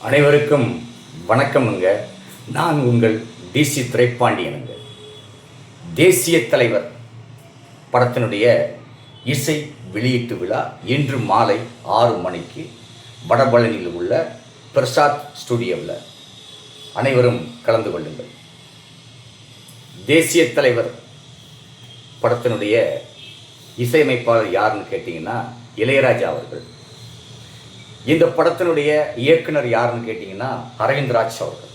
அனைவருக்கும் வணக்கமுங்க. நான் உங்கள் டிசி துரைப்பாண்டியனுங்க. தேசிய தலைவர் படத்தினுடைய இசை வெளியீட்டு விழா இன்று மாலை 6 மணிக்கு வடபழனியில் உள்ள பிரசாத் ஸ்டுடியோவில் அனைவரும் கலந்து கொள்ளுங்கள். தேசிய தலைவர் படத்தினுடைய இசையமைப்பாளர் யாருன்னு கேட்டிங்கன்னா இளையராஜா அவர்கள். இந்த படத்தினுடைய இயக்குனர் யாருன்னு கேட்டிங்கன்னா அரவிந்த்ராஜ் அவர்கள்.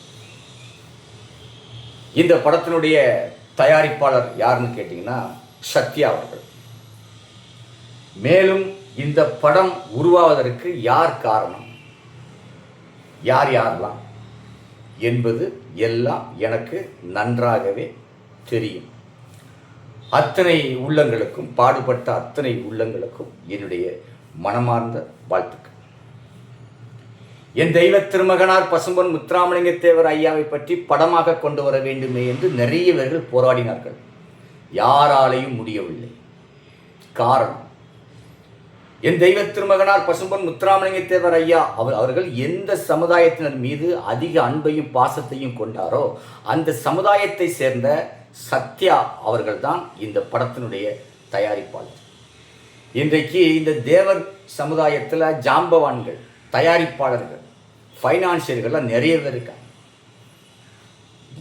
இந்த படத்தினுடைய தயாரிப்பாளர் யாருன்னு கேட்டிங்கன்னா சத்யா அவர்கள். மேலும் இந்த படம் உருவாவதற்கு யார் காரணம், யாரெல்லாம் என்பது எல்லாம் எனக்கு நன்றாகவே தெரியும். அத்தனை உள்ளங்களுக்கும், பாடுபட்ட அத்தனை உள்ளங்களுக்கும் என்னுடைய மனமார்ந்த வாழ்த்துக்கள். என் தெய்வ திருமகனார் பசும்பொன் முத்துராமலிங்க தேவர் ஐயாவை பற்றி படமாக கொண்டு வர வேண்டுமே என்று நிறைய பேர்கள் போராடினார்கள். யாராலையும் முடியவில்லை. காரணம், என் தெய்வ திருமகனார் பசும்பொன் முத்துராமலிங்க தேவர் ஐயா அவர்கள் எந்த சமுதாயத்தினர் மீது அதிக அன்பையும் பாசத்தையும் கொண்டாரோ அந்த சமுதாயத்தை சேர்ந்த சத்யா அவர்கள்தான் இந்த படத்தினுடைய தயாரிப்பாளர். இன்றைக்கு இந்த தேவர் சமுதாயத்தில் ஜாம்பவான்கள், தயாரிப்பாளர்கள், ஃபைனான்சியர்கள்லாம் நிறைய பேர் இருக்காங்க.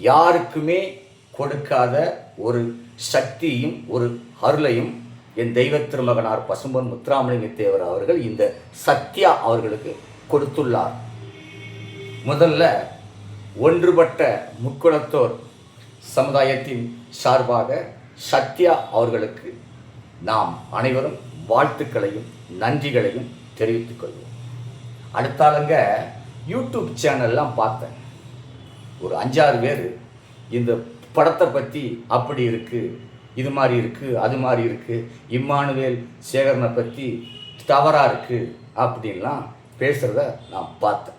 யாருக்குமே கொடுக்காத ஒரு சக்தியும் ஒரு அருளையும் என் தெய்வ திருமகனார் பசும்பொன் முத்துராமலிங்க தேவர் அவர்கள் இந்த சத்யா அவர்களுக்கு கொடுத்துள்ளார். முதல்ல ஒன்றுபட்ட முக்குளத்தோர் சமுதாயத்தின் சார்பாக சத்யா அவர்களுக்கு நாம் அனைவரும் வாழ்த்துக்களையும் நன்றிகளையும் தெரிவித்துக் கொள்வோம். அடுத்தாளுங்க யூடியூப் சேனல்லாம் பார்த்தேன். ஒரு 5-6 பேர் இந்த படத்தை பற்றி அப்படி இருக்குது, இது மாதிரி இருக்குது, அது மாதிரி இருக்குது, இம்மானுவேல் சேகரனை பற்றி தவறாக இருக்குது அப்படின்லாம் பேசுகிறத நான் பார்த்தேன்.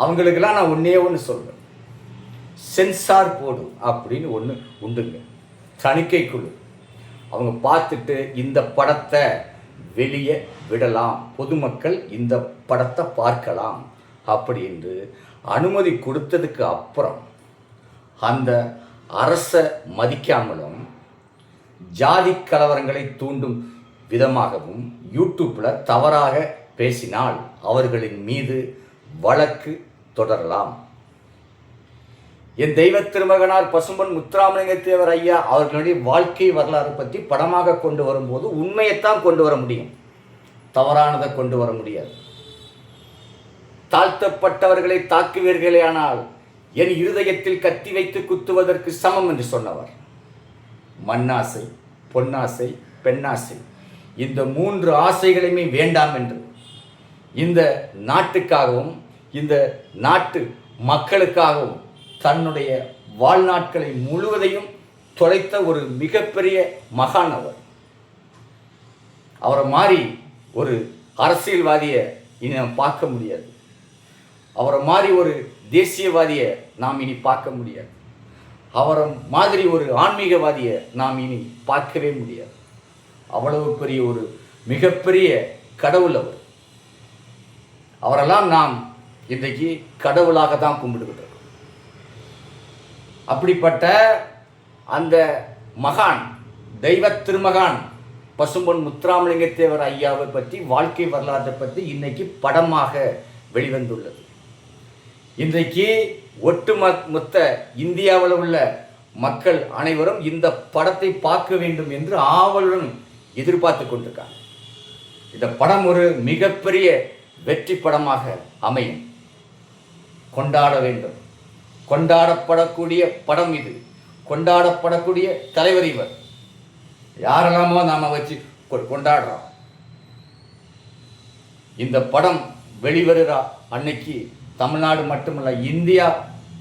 அவங்களுக்கெல்லாம் நான் ஒன்று சொல்கிறேன், சென்சார் போர்டு அப்படின்னு ஒன்று உண்டுங்க, தணிக்கை குழு. அவங்க பார்த்துட்டு இந்த படத்தை வெளியே விடலாம், பொதுமக்கள் இந்த படத்தை பார்க்கலாம் அப்படின்னு அனுமதி கொடுத்ததுக்கு அப்புறம் அந்த அரசை மதிக்காமலும் ஜாதி கலவரங்களை தூண்டும் விதமாகவும் யூடியூப்பில் தவறாக பேசினால் அவர்களின் மீது வழக்கு தொடரலாம். என் தெய்வ திருமகனார் பசும்பொன் முத்துராமலிங்க தேவர் ஐயா அவர்களுடைய வாழ்க்கை வரலாறு பற்றி படமாக கொண்டு வரும்போது உண்மையைத்தான் கொண்டு வர முடியும், தவறானதை கொண்டு வர முடியாது. தாழ்த்தப்பட்டவர்களை தாக்குவீர்களே ஆனால் என் இருதயத்தில் கத்தி வைத்து குத்துவதற்கு சமம் என்று சொன்னவர். மண்ணாசை, பொன்னாசை, பெண்ணாசை, இந்த 3 ஆசைகளையுமே வேண்டாம் என்று இந்த நாட்டுக்காகவும் இந்த நாட்டு மக்களுக்காகவும் தன்னுடைய வாழ்நாட்களை முழுவதையும் தொலைத்த ஒரு மிகப்பெரிய மகான் அவர். அவரை மாதிரி ஒரு அரசியல்வாதியை இனி நாம் பார்க்க முடியாது. அவரை மாதிரி ஒரு தேசியவாதியை நாம் இனி பார்க்க முடியாது. அவரை மாதிரி ஒரு ஆன்மீகவாதியை நாம் இனி பார்க்கவே முடியாது. அவ்வளவு பெரிய ஒரு மிகப்பெரிய கடவுள் அவர். அவரெல்லாம் நாம் இன்றைக்கு கடவுளாக தான் கும்பிட்டுக்கிட்டு இருக்கோம். அப்படிப்பட்ட அந்த மகான், தெய்வ திருமகான் பசும்பொன் முத்துராமலிங்க தேவர் ஐயாவை பற்றி, வாழ்க்கை வரலாற்றை பற்றி இன்னைக்கு படமாக வெளிவந்துள்ளது. இன்றைக்கு ஒட்டுமொத்த இந்தியாவில் உள்ள மக்கள் அனைவரும் இந்த படத்தை பார்க்க வேண்டும் என்று ஆவலுடன் எதிர்பார்த்து கொண்டிருக்காங்க. இந்த படம் ஒரு மிகப்பெரிய வெற்றி படமாக அமையும். கொண்டாட வேண்டும், கொண்டாடப்படக்கூடிய படம் இது, கொண்டாடப்படக்கூடிய தலைவர் இவர். யாரெல்லாமோ நாம வச்சு கொண்டாடுறோம். இந்த படம் வெளிவருகிற அன்னைக்கு தமிழ்நாடு மட்டுமல்ல, இந்தியா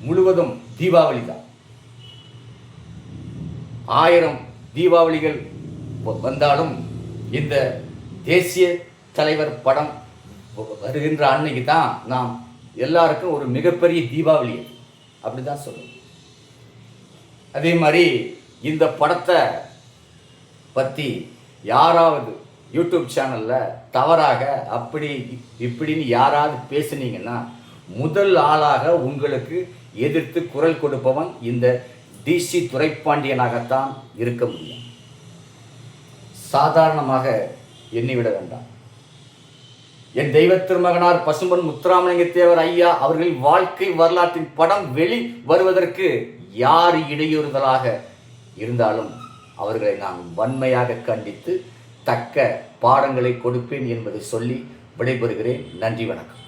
முழுவதும் தீபாவளி தான். 1000 தீபாவளிகள் வந்தாலும் இந்த தேசிய தலைவர் படம் வருகின்ற அன்னைக்கு தான் நாம் எல்லாருக்கும் ஒரு மிகப்பெரிய தீபாவளி, அப்படி தான் சொல்லணும். அதே மாதிரி இந்த படத்தை பற்றி யாராவது யூடியூப் சேனலில் தவறாக அப்படி இப்படின்னு யாராவது பேசுனீங்கன்னா முதல் ஆளாக உங்களுக்கு எதிர்த்து குரல் கொடுப்பவன் இந்த டிசி துரைப்பாண்டியனாகத்தான் இருக்க முடியும். சாதாரணமாக எண்ணிவிட வேண்டாம். என் தெய்வ திருமகனார் பசும்பொன் முத்துராமலிங்க தேவர் ஐயா அவர்களின் வாழ்க்கை வரலாற்றின் படம் வெளி வருவதற்கு யார் இடையூறுதலாக இருந்தாலும் அவர்களை நான் வன்மையாக கண்டித்து தக்க பாடங்களை கொடுப்பேன் என்பதை சொல்லி விடைபெறுகிறேன். நன்றி, வணக்கம்.